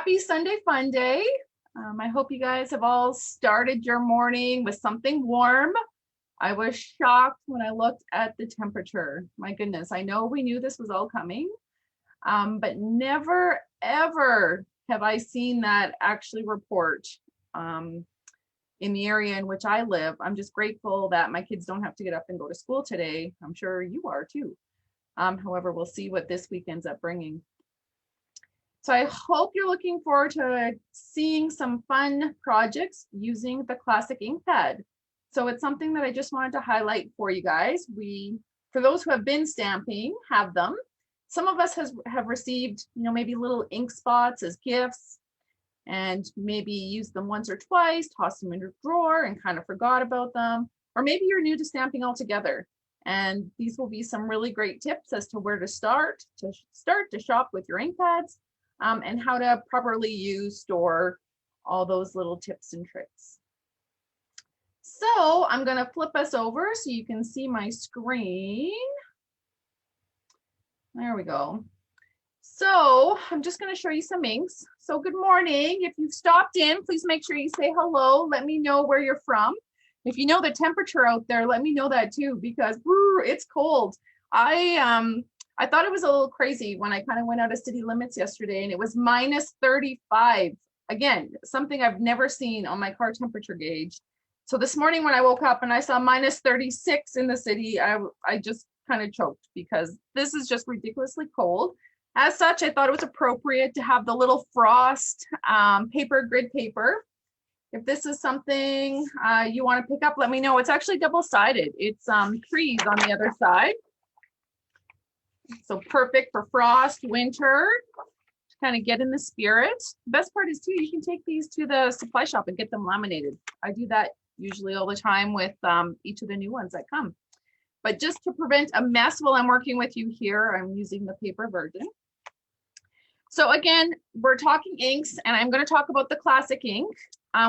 Happy Sunday Fun Day. I hope you guys have all started your morning with something warm. I was shocked when I looked at the temperature. My goodness, I know we knew this was all coming, but never ever have I seen that actually report in the area in which I live. I'm just grateful that my kids don't have to get up and go to school today. I'm sure you are too. However, we'll see what this week ends up bringing. So I hope you're looking forward to seeing some fun projects using the classic ink pad. So it's something that I just wanted to highlight for you guys. For those who have been stamping, have them. Some of us have received, maybe little ink spots as gifts and maybe used them once or twice, tossed them in your drawer and kind of forgot about them. Or maybe you're new to stamping altogether. And these will be some really great tips as to where to start to shop with your ink pads. And how to properly store all those little tips and tricks. So I'm going to flip us over so you can see my screen. There we go. So I'm just going to show you some inks. So good morning. If you've stopped in, please make sure you say hello. Let me know where you're from. If you know the temperature out there, let me know that too, because it's cold. I thought it was a little crazy when I kind of went out of city limits yesterday and it was minus 35. Again, something I've never seen on my car temperature gauge. So this morning when I woke up and I saw minus 36 in the city, I just kind of choked because this is just ridiculously cold. As such, I thought it was appropriate to have the little frost grid paper. If this is something you want to pick up, let me know. It's actually double-sided. It's trees on the other side. So perfect for frost, winter, to kind of get in the spirit. The best part is too, you can take these to the supply shop and get them laminated. I do that usually all the time with each of the new ones that come. But just to prevent a mess while I'm working with you here, I'm using the paper version. So again, we're talking inks and I'm going to talk about the classic ink,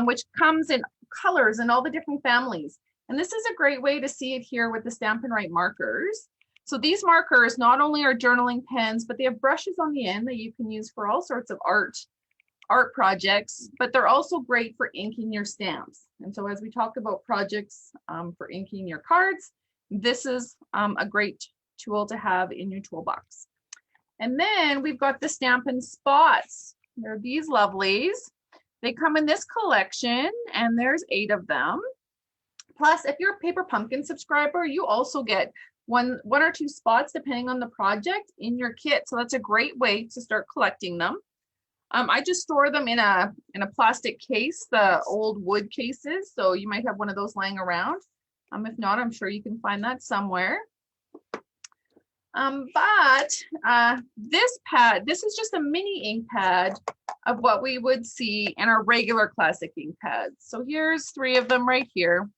which comes in colors and all the different families. And this is a great way to see it here with the Stampin' Right markers. So these markers not only are journaling pens, but they have brushes on the end that you can use for all sorts of art projects, but they're also great for inking your stamps. And so as we talk about projects for inking your cards, this is a great tool to have in your toolbox. And then we've got the Stampin' Spots. They're these lovelies. They come in this collection and there's 8 of them. Plus, if you're a Paper Pumpkin subscriber, you also get one or two spots depending on the project in your kit. So that's a great way to start collecting them. I just store them in a plastic case, the old wood cases. So you might have one of those lying around. If not, I'm sure you can find that somewhere. This pad, this is just a mini ink pad of what we would see in our regular classic ink pads. So here's 3 of them right here.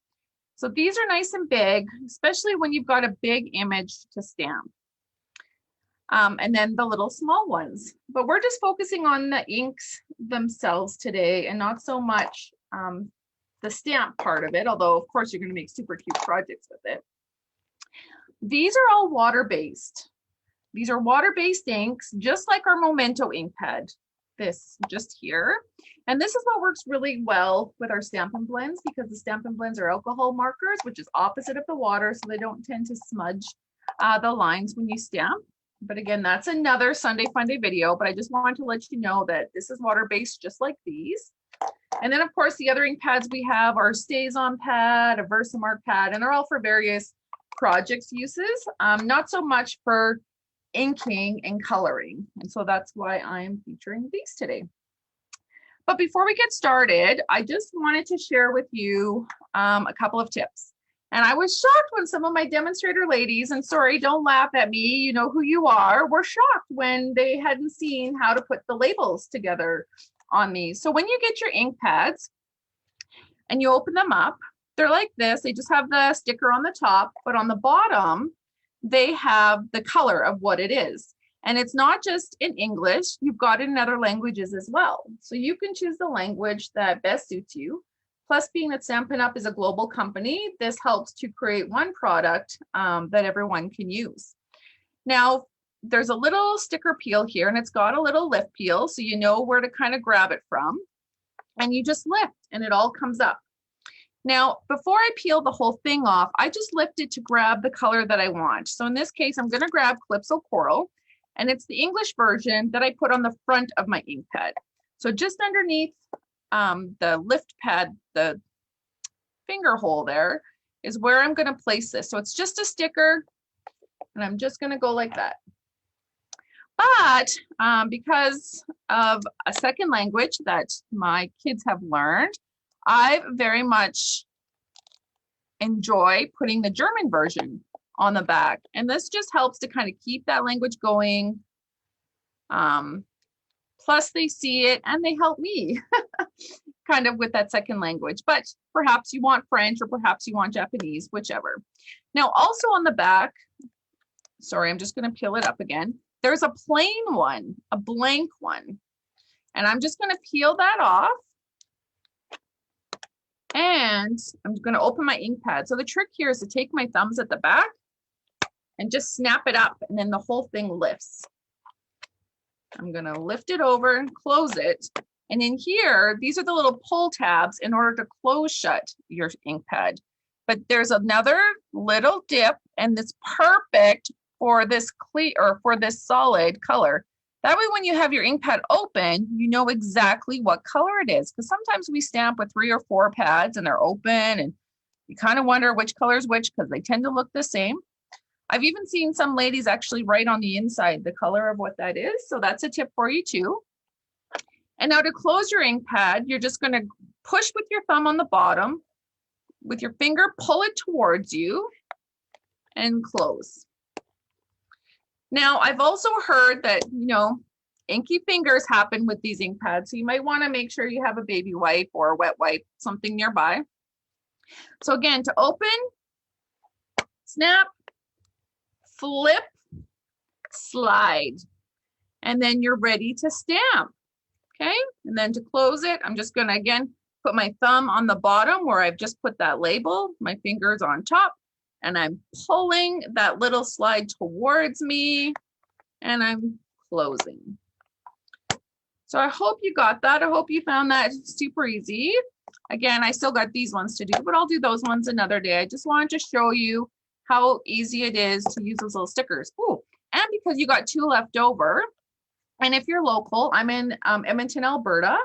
So these are nice and big, especially when you've got a big image to stamp. And then the little small ones. But we're just focusing on the inks themselves today and not so much the stamp part of it, although of course you're going to make super cute projects with it. These are all water-based. These are water-based inks, just like our Memento ink pad. This just here. And this is what works really well with our Stampin' Blends, because the Stampin' Blends are alcohol markers, which is opposite of the water, so they don't tend to smudge the lines when you stamp. But again, that's another Sunday Fun Day video, but I just wanted to let you know that this is water-based just like these. And then of course the other ink pads we have are Stays-On pad, a Versamark pad, and they're all for various projects uses, not so much for inking and coloring. And so that's why I'm featuring these today. But before we get started, I just wanted to share with you a couple of tips. And I was shocked when some of my demonstrator ladies, and sorry, don't laugh at me, you know who you are, were shocked when they hadn't seen how to put the labels together on these. So when you get your ink pads and you open them up, they're like this. They just have the sticker on the top, but on the bottom, they have the color of what it is. And it's not just in English, you've got it in other languages as well. So you can choose the language that best suits you. Plus, being that Stampin' Up is a global company, this helps to create one product that everyone can use. Now, there's a little sticker peel here and it's got a little lift peel, so you know where to kind of grab it from. And you just lift and it all comes up. Now, before I peel the whole thing off, I just lift it to grab the color that I want. So in this case, I'm gonna grab Calypso Coral, and it's the English version that I put on the front of my ink pad. So just underneath the lift pad, the finger hole there is where I'm gonna place this. So it's just a sticker, and I'm just gonna go like that. But because of a second language that my kids have learned, I very much enjoy putting the German version on the back. And this just helps to kind of keep that language going. Plus they see it and they help me kind of with that second language. But perhaps you want French or perhaps you want Japanese, whichever. Now also on the back, sorry, I'm just going to peel it up again. There's a plain one, a blank one. And I'm just going to peel that off. And I'm going to open my ink pad. So the trick here is to take my thumbs at the back and just snap it up, and then the whole thing lifts. I'm going to lift it over and close it. And in here, these are the little pull tabs in order to close shut your ink pad. But there's another little dip, and it's perfect for this clear or for this solid color. That way, when you have your ink pad open, you know exactly what color it is. Because sometimes we stamp with 3 or 4 pads and they're open and you kind of wonder which color is which because they tend to look the same. I've even seen some ladies actually write on the inside the color of what that is. So that's a tip for you too. And now to close your ink pad, you're just going to push with your thumb on the bottom. With your finger, pull it towards you and close. Now, I've also heard that, you know, inky fingers happen with these ink pads. So you might want to make sure you have a baby wipe or a wet wipe, something nearby. So again, to open, snap, flip, slide, and then you're ready to stamp. Okay, and then to close it, I'm just going to again put my thumb on the bottom where I've just put that label, my fingers on top, and I'm pulling that little slide towards me and I'm closing. So I hope you got that. I hope you found that super easy. Again, I still got these ones to do, but I'll do those ones another day. I just wanted to show you how easy it is to use those little stickers. Ooh, and because you got 2 left over, and if you're local, I'm in Edmonton, Alberta,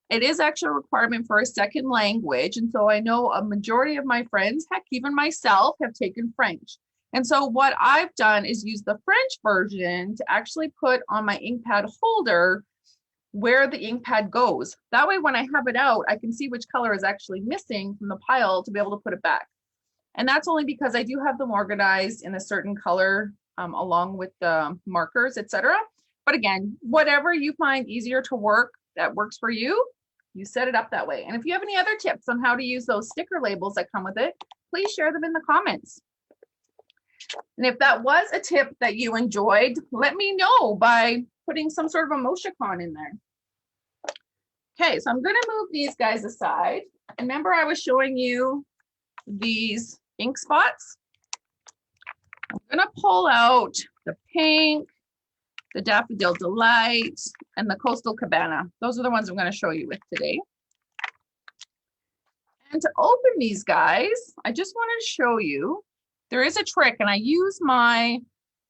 it is actually a requirement for a second language. And so I know a majority of my friends, heck, even myself, have taken French. And so what I've done is use the French version to actually put on my ink pad holder where the ink pad goes. That way, when I have it out, I can see which color is actually missing from the pile to be able to put it back. And that's only because I do have them organized in a certain color along with the markers, etc. But again, whatever you find easier to work that works for you, you set it up that way. And if you have any other tips on how to use those sticker labels that come with it, please share them in the comments. And if that was a tip that you enjoyed, let me know by putting some sort of emoticon in there. Okay, so I'm going to move these guys aside. And remember, I was showing you these ink spots. I'm going to pull out the pink, the Daffodil Delight, and the Coastal Cabana. Those are the ones I'm going to show you with today. And to open these guys, I just want to show you, there is a trick, and I use my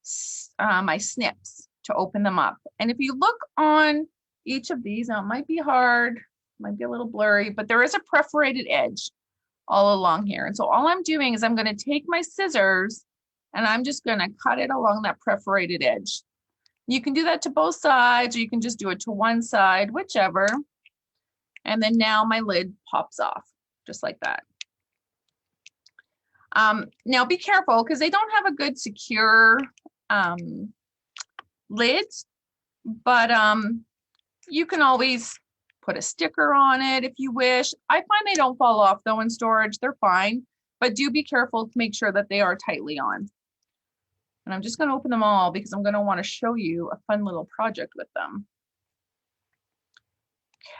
snips to open them up. And if you look on each of these, now it might be hard, might be a little blurry, but there is a perforated edge all along here. And so all I'm doing is I'm going to take my scissors and I'm just going to cut it along that perforated edge. You can do that to both sides, or you can just do it to one side, whichever. And then now my lid pops off, just like that. Now be careful, because they don't have a good secure lid, but you can always put a sticker on it if you wish. I find they don't fall off though in storage, they're fine, but do be careful to make sure that they are tightly on. And I'm just going to open them all because I'm going to want to show you a fun little project with them.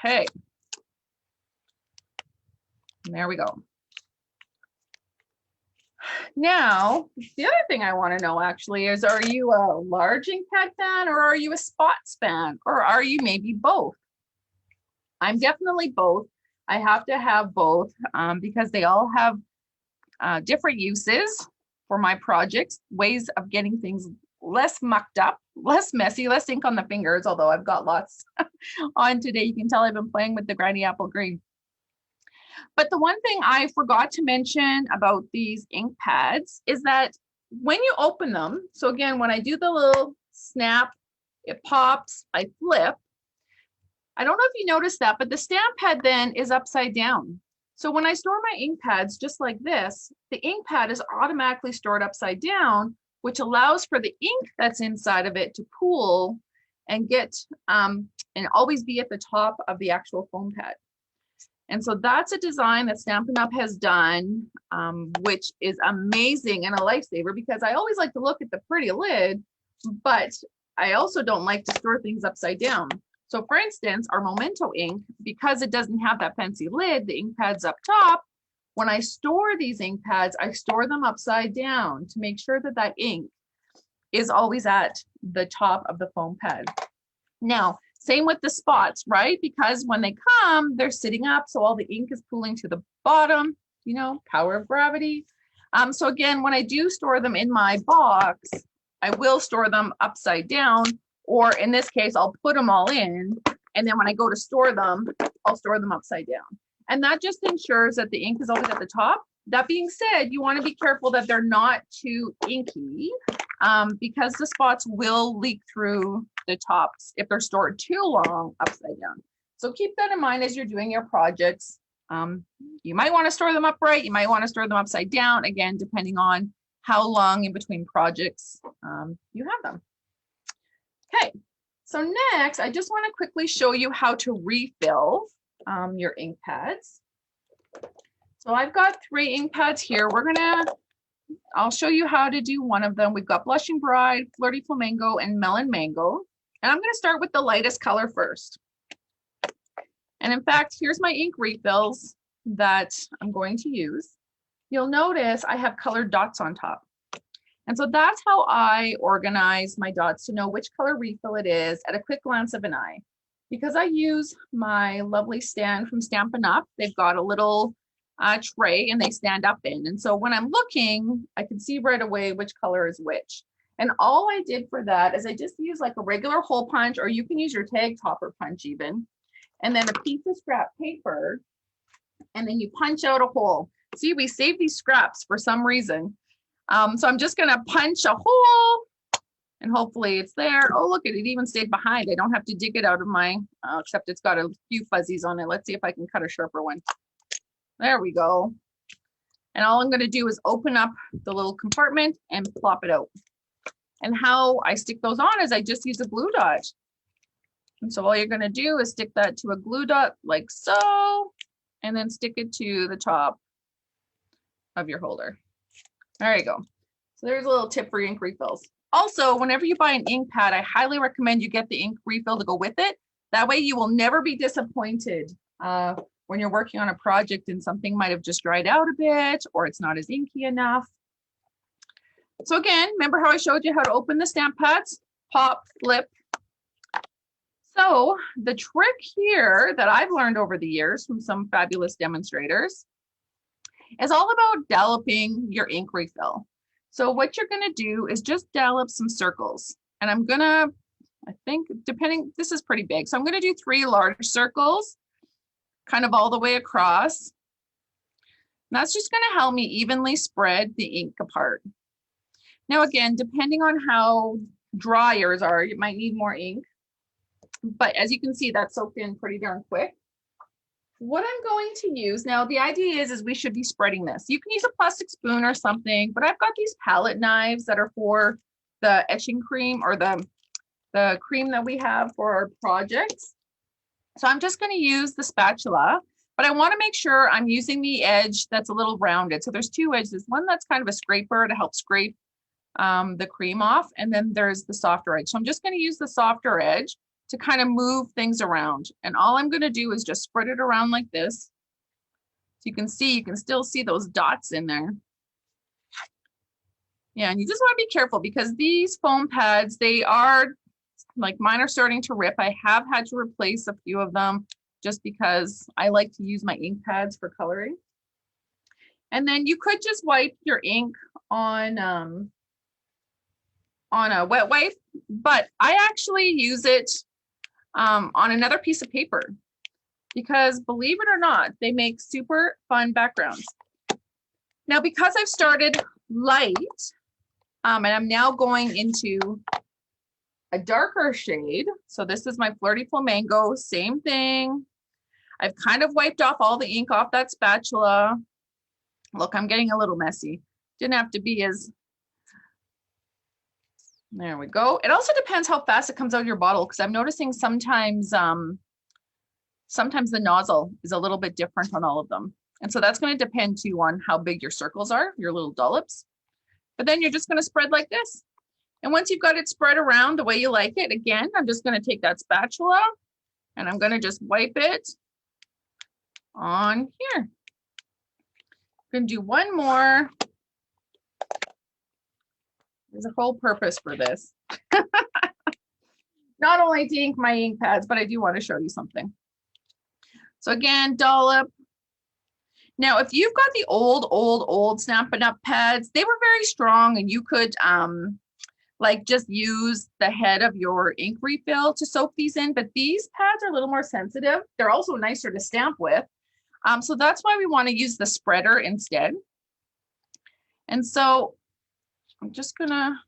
Okay. And there we go. Now, the other thing I want to know actually is, are you a large ink pad fan or are you a spots fan or are you maybe both? I'm definitely both. I have to have both because they all have different uses for my projects, ways of getting things less mucked up, less messy, less ink on the fingers, although I've got lots on today. You can tell I've been playing with the Granny Apple Green. But the one thing I forgot to mention about these ink pads is that when you open them, so again, when I do the little snap, it pops, I flip. I don't know if you noticed that, but the stamp pad then is upside down. So when I store my ink pads just like this, the ink pad is automatically stored upside down, which allows for the ink that's inside of it to pool and get and always be at the top of the actual foam pad. And so that's a design that Stampin' Up! Has done, which is amazing and a lifesaver because I always like to look at the pretty lid, but I also don't like to store things upside down. So for instance, our Memento ink, because it doesn't have that fancy lid, the ink pad's up top. When I store these ink pads, I store them upside down to make sure that that ink is always at the top of the foam pad. Now, same with the spots, right? Because when they come, they're sitting up, so all the ink is pooling to the bottom, you know, power of gravity. So again, when I do store them in my box, I will store them upside down, or in this case, I'll put them all in, and then when I go to store them, I'll store them upside down. And that just ensures that the ink is always at the top. That being said, you want to be careful that they're not too inky because the spots will leak through the tops if they're stored too long upside down. So keep that in mind as you're doing your projects. You might want to store them upright. You might want to store them upside down, again, depending on how long in between projects you have them. Okay, so next, I just want to quickly show you how to refill your ink pads. So I've got 3 ink pads here. I'll show you how to do one of them. We've got Blushing Bride, Flirty Flamingo, and Melon Mango. And I'm going to start with the lightest color first. And in fact, here's my ink refills that I'm going to use. You'll notice I have colored dots on top. And so that's how I organize my dots to know which color refill it is at a quick glance of an eye. Because I use my lovely stand from Stampin' Up. They've got a little tray and they stand up in. And so when I'm looking, I can see right away which color is which. And all I did for that is I just used like a regular hole punch, or you can use your tag topper punch even, and then a piece of scrap paper, and then you punch out a hole. See, we save these scraps for some reason. So I'm just gonna punch a hole and hopefully it's there. Oh, look, it even stayed behind. I don't have to dig it out of my, except it's got a few fuzzies on it. Let's see if I can cut a sharper one. There we go. And all I'm going to do is open up the little compartment and plop it out. And how I stick those on is I just use a glue dot. And so all you're going to do is stick that to a glue dot like so, and then stick it to the top of your holder. There you go. So there's a little tip for ink refills. Also, whenever you buy an ink pad, I highly recommend you get the ink refill to go with it. That way you will never be disappointed when you're working on a project and something might have just dried out a bit or it's not as inky enough. So again, remember how I showed you how to open the stamp pads? Pop, flip. So the trick here that I've learned over the years from some fabulous demonstrators is all about dolloping your ink refill. So what you're going to do is just dollop some circles. And I'm going to, I think, depending, this is pretty big. So I'm going to do 3 large circles, kind of all the way across. And that's just going to help me evenly spread the ink apart. Now, again, depending on how dry yours are, you might need more ink. But as you can see, that soaked in pretty darn quick. What I'm going to use now, the idea is we should be spreading this. You can use a plastic spoon or something, but I've got these palette knives that are for the etching cream or the cream that we have for our projects. So I'm just going to use the spatula, but I want to make sure I'm using the edge that's a little rounded. So there's 2 edges, one that's kind of a scraper to help scrape the cream off, and then there's the softer edge. So I'm just going to use the softer edge to kind of move things around. And all I'm going to do is just spread it around like this. So you can still see those dots in there. Yeah, and you just want to be careful because these foam pads, they are like mine are starting to rip. I have had to replace a few of them just because I like to use my ink pads for coloring. And then you could just wipe your ink on a wet wipe, but I actually use it on another piece of paper because believe it or not, they make super fun backgrounds. Now, because I've started light and I'm now going into a darker shade. So this is my Flirty Flamingo, same thing. I've kind of wiped off all the ink off that spatula. Look, I'm getting a little messy. Didn't have to be as, there we go. It also depends how fast it comes out of your bottle because I'm noticing sometimes the nozzle is a little bit different on all of them. And so that's going to depend too on how big your circles are, your little dollops. But then you're just going to spread like this. And once you've got it spread around the way you like it, again, I'm just going to take that spatula and I'm going to just wipe it on here. I'm going to do one more. There's a whole purpose for this. Not only to ink my ink pads, but I do want to show you something. So again, dollop. Now, if you've got the old Stampin' Up pads, they were very strong and you could like just use the head of your ink refill to soak these in, but these pads are a little more sensitive. They're also nicer to stamp with. So that's why we want to use the spreader instead. And so I'm just gonna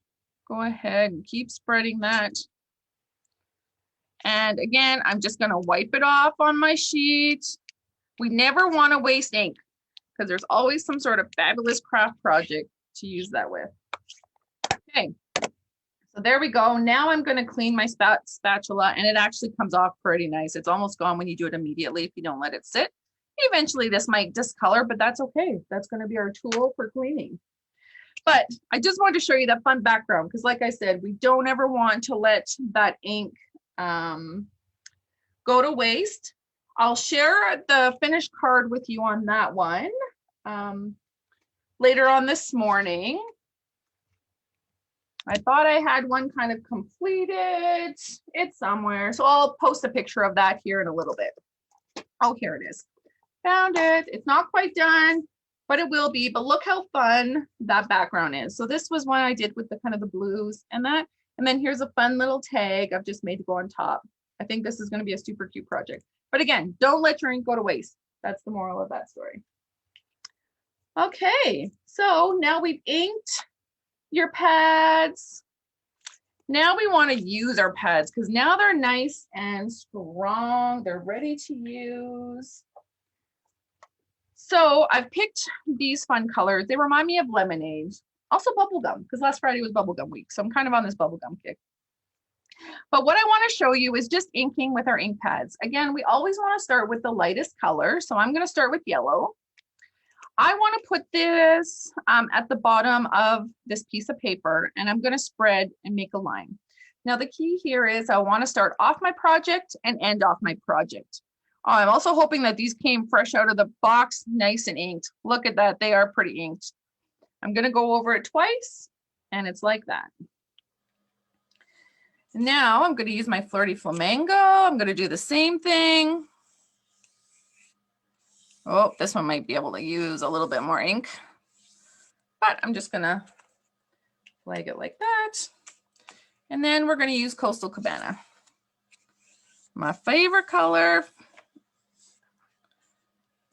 go ahead and keep spreading that. And again, I'm just gonna wipe it off on my sheet. We never want to waste ink because there's always some sort of fabulous craft project to use that with. Okay. So there we go. Now I'm going to clean my spatula and it actually comes off pretty nice. It's almost gone when you do it immediately if you don't let it sit. Eventually this might discolor, but that's okay. That's going to be our tool for cleaning. But I just wanted to show you that fun background because like I said, we don't ever want to let that ink go to waste. I'll share the finished card with you on that one later on this morning. I thought I had one kind of completed. It's somewhere. So I'll post a picture of that here in a little bit. Oh, here it is. Found it. It's not quite done, but it will be. But look how fun that background is. So this was one I did with the kind of the blues and that. And then here's a fun little tag I've just made to go on top. I think this is going to be a super cute project. But again, don't let your ink go to waste. That's the moral of that story. Okay, so now we've inked your pads. Now we want to use our pads because now they're nice and strong. They're ready to use. So I've picked these fun colors. They remind me of lemonade. Also bubblegum because last Friday was bubblegum week. So I'm kind of on this bubblegum kick. But what I want to show you is just inking with our ink pads. Again, we always want to start with the lightest color. So I'm going to start with yellow. I want to put this at the bottom of this piece of paper and I'm going to spread and make a line. Now the key here is I want to start off my project and end off my project. I'm also hoping that these came fresh out of the box, nice and inked. Look at that, they are pretty inked. I'm going to go over it twice and it's like that. Now I'm going to use my Flirty Flamingo. I'm going to do the same thing. Oh, this one might be able to use a little bit more ink, but I'm just going to flag it like that. And then we're going to use Coastal Cabana. My favorite color.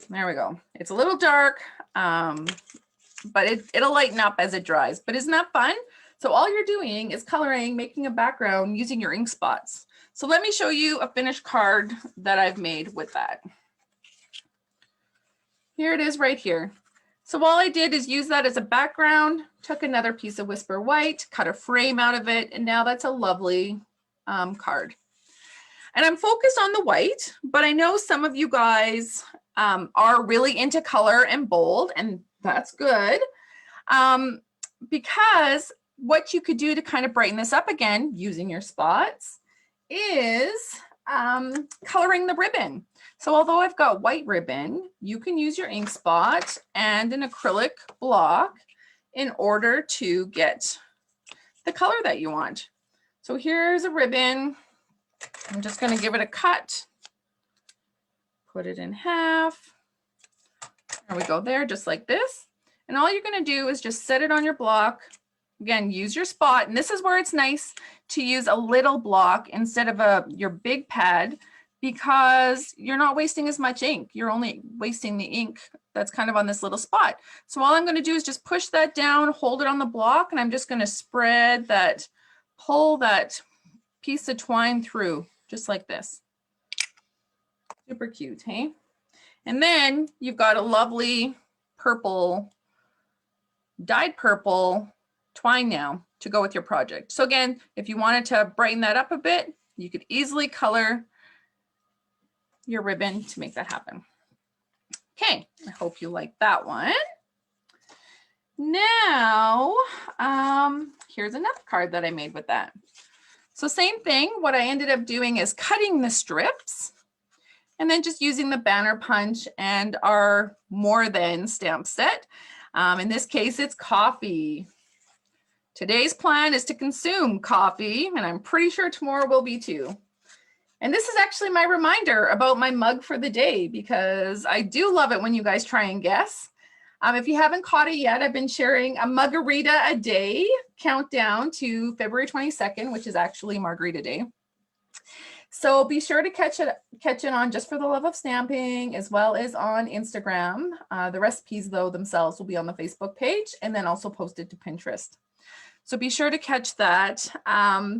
There we go. It's a little dark, but it'll lighten up as it dries. But isn't that fun? So all you're doing is coloring, making a background using your ink spots. So let me show you a finished card that I've made with that. Here it is right here. So all I did is use that as a background, took another piece of Whisper White, cut a frame out of it, and now that's a lovely card. And I'm focused on the white, but I know some of you guys are really into color and bold, and that's good. Because what you could do to kind of brighten this up again, using your spots, is coloring the ribbon. So although I've got white ribbon, you can use your ink spot and an acrylic block in order to get the color that you want. So here's a ribbon. I'm just going to give it a cut, put it in half. There we go there, just like this. And all you're going to do is just set it on your block. Again, use your spot. And this is where it's nice to use a little block instead of your big pad, because you're not wasting as much ink. You're only wasting the ink that's kind of on this little spot. So all I'm going to do is just push that down, hold it on the block, and I'm just going to spread that, pull that piece of twine through just like this. Super cute, hey? And then you've got a lovely purple, dyed purple twine now to go with your project. So again, if you wanted to brighten that up a bit, you could easily color your ribbon to make that happen. Okay, I hope you like that one. Now, here's another card that I made with that. So same thing, what I ended up doing is cutting the strips and then just using the banner punch and our more than stamp set. In this case, it's coffee. Today's plan is to consume coffee, and I'm pretty sure tomorrow will be too. And this is actually my reminder about my mug for the day, because I do love it when you guys try and guess. If you haven't caught it yet, I've been sharing a margarita a day countdown to February 22nd, which is actually Margarita Day. So be sure to catch it on Just for the Love of Stamping, as well as on Instagram. The recipes, though, themselves will be on the Facebook page and then also posted to Pinterest. So be sure to catch that.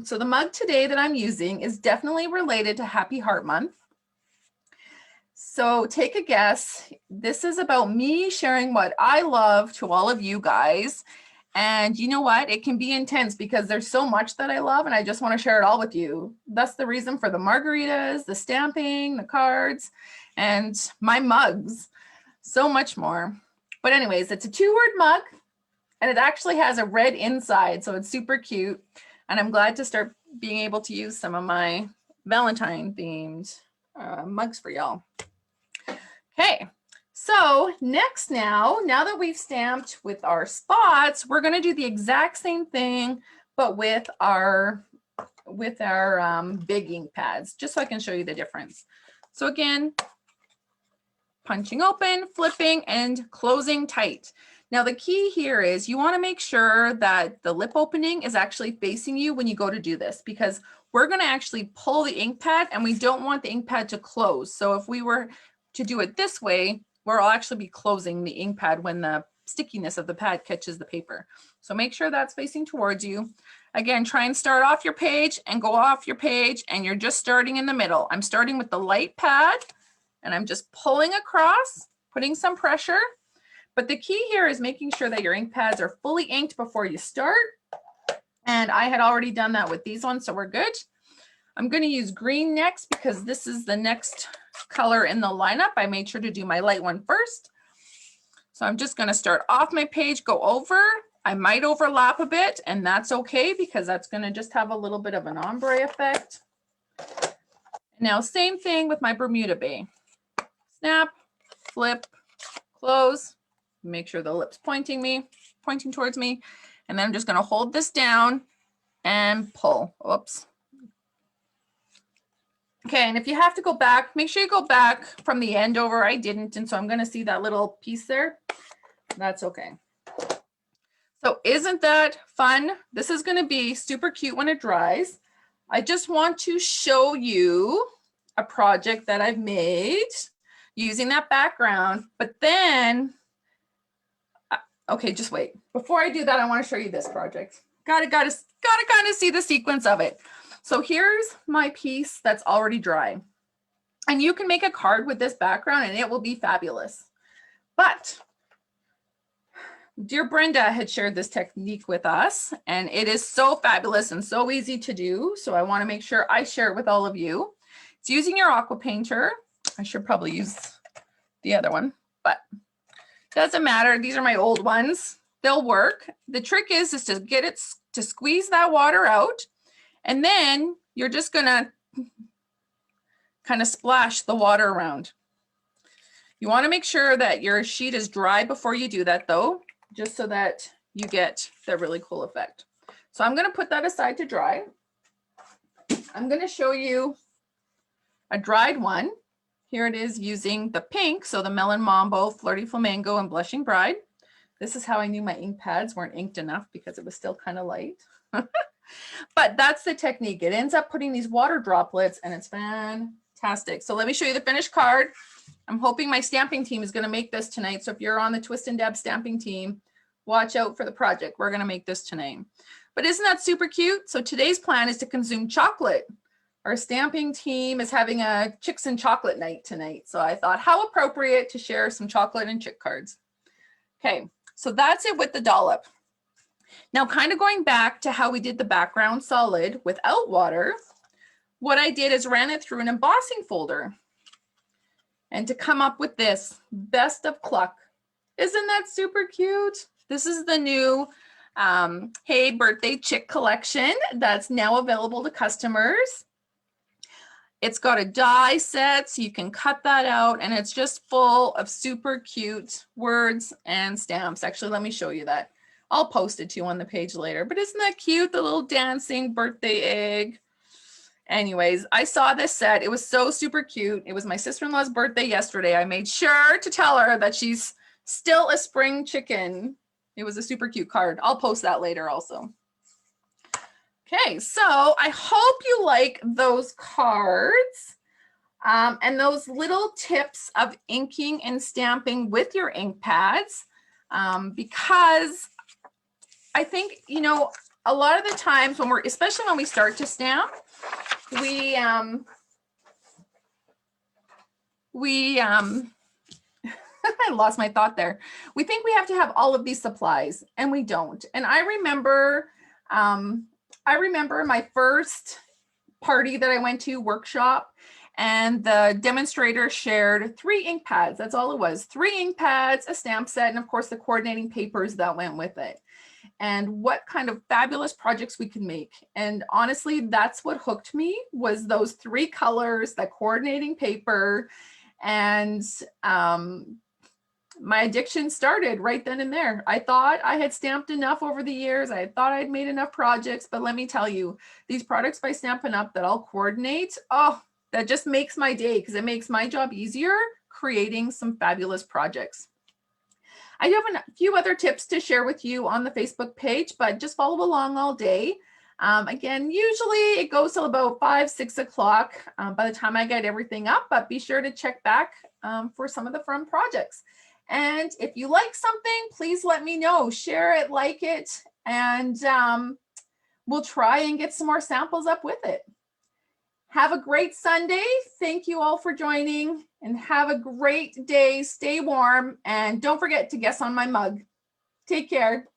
So the mug today that I'm using is definitely related to Happy Heart Month. So take a guess. This is about me sharing what I love to all of you guys. And you know what? It can be intense because there's so much that I love and I just want to share it all with you. That's the reason for the margaritas, the stamping, the cards, and my mugs. So much more. But anyways, it's a 2-word mug and it actually has a red inside. So it's super cute. And I'm glad to start being able to use some of my Valentine themed mugs for y'all. Okay. So next now that we've stamped with our spots, we're going to do the exact same thing, but with our big ink pads, just so I can show you the difference. So again, punching open, flipping, and closing tight. Now the key here is you want to make sure that the lip opening is actually facing you when you go to do this, because we're going to actually pull the ink pad and we don't want the ink pad to close. So if we were to do it this way, where I'll actually be closing the ink pad when the stickiness of the pad catches the paper. So make sure that's facing towards you. Again, try and start off your page and go off your page, and you're just starting in the middle. I'm starting with the light pad and I'm just pulling across, putting some pressure. But the key here is making sure that your ink pads are fully inked before you start. And I had already done that with these ones, so we're good. I'm going to use green next because this is the next color in the lineup. I made sure to do my light one first. So I'm just going to start off my page, go over. I might overlap a bit, and that's okay because that's going to just have a little bit of an ombre effect. Now, same thing with my Bermuda Bay. Snap, flip, close. Make sure the lip's pointing towards me. And then I'm just going to hold this down and pull. Oops. Okay, and if you have to go back, make sure you go back from the end over. I didn't, and so I'm going to see that little piece there. That's okay. So isn't that fun? This is going to be super cute when it dries. I just want to show you a project that I've made using that background, but then, okay, just wait. Before I do that, I want to show you this project. Gotta kind of see the sequence of it. So here's my piece that's already dry. And you can make a card with this background and it will be fabulous. But dear Brenda had shared this technique with us and it is so fabulous and so easy to do. So I want to make sure I share it with all of you. It's using your aqua painter. I should probably use the other one, but doesn't matter. These are my old ones. They'll work. The trick is to get it to squeeze that water out. And then you're just going to kind of splash the water around. You want to make sure that your sheet is dry before you do that though, just so that you get the really cool effect. So I'm going to put that aside to dry. I'm going to show you a dried one. Here it is using the pink, so the Melon Mambo, Flirty Flamingo, and Blushing Bride. This is how I knew my ink pads weren't inked enough because it was still kind of light. But that's the technique. It ends up putting these water droplets and it's fantastic. So let me show you the finished card. I'm hoping my stamping team is going to make this tonight. So if you're on the Twist and Dab stamping team, watch out for the project. We're going to make this tonight. But isn't that super cute? So today's plan is to consume chocolate. Our stamping team is having a chicks and chocolate night tonight. So I thought how appropriate to share some chocolate and chick cards. Okay, so that's it with the dollop. Now, kind of going back to how we did the background solid without water, what I did is ran it through an embossing folder. And to come up with this, Best of Cluck. Isn't that super cute? This is the new Hey Birthday Chick collection that's now available to customers. It's got a die set, so you can cut that out, and it's just full of super cute words and stamps. Actually, let me show you that. I'll post it to you on the page later, but isn't that cute? The little dancing birthday egg. Anyways, I saw this set. It was so super cute. It was my sister-in-law's birthday yesterday. I made sure to tell her that she's still a spring chicken. It was a super cute card. I'll post that later also. Okay, so I hope you like those cards and those little tips of inking and stamping with your ink pads because I think, you know, a lot of the times when we're, especially when we start to stamp, I lost my thought there. We think we have to have all of these supplies and we don't. And I remember my first party that I went to, workshop, and the demonstrator shared 3 ink pads. That's all it was. 3 ink pads, a stamp set, and of course the coordinating papers that went with it. And what kind of fabulous projects we can make. And honestly, that's what hooked me, was those 3 colors, that coordinating paper, and my addiction started right then and there. I thought I had stamped enough over the years. I thought I'd made enough projects, but let me tell you, these products by Stampin' Up that I'll coordinate, oh, that just makes my day because it makes my job easier creating some fabulous projects. I do have a few other tips to share with you on the Facebook page, but just follow along all day. Again, usually it goes till about 5, 6 o'clock by the time I get everything up, but be sure to check back for some of the fun projects. And if you like something, please let me know, share it, like it, and we'll try and get some more samples up with it. Have a great Sunday. Thank you all for joining and have a great day. Stay warm and don't forget to guess on my mug. Take care.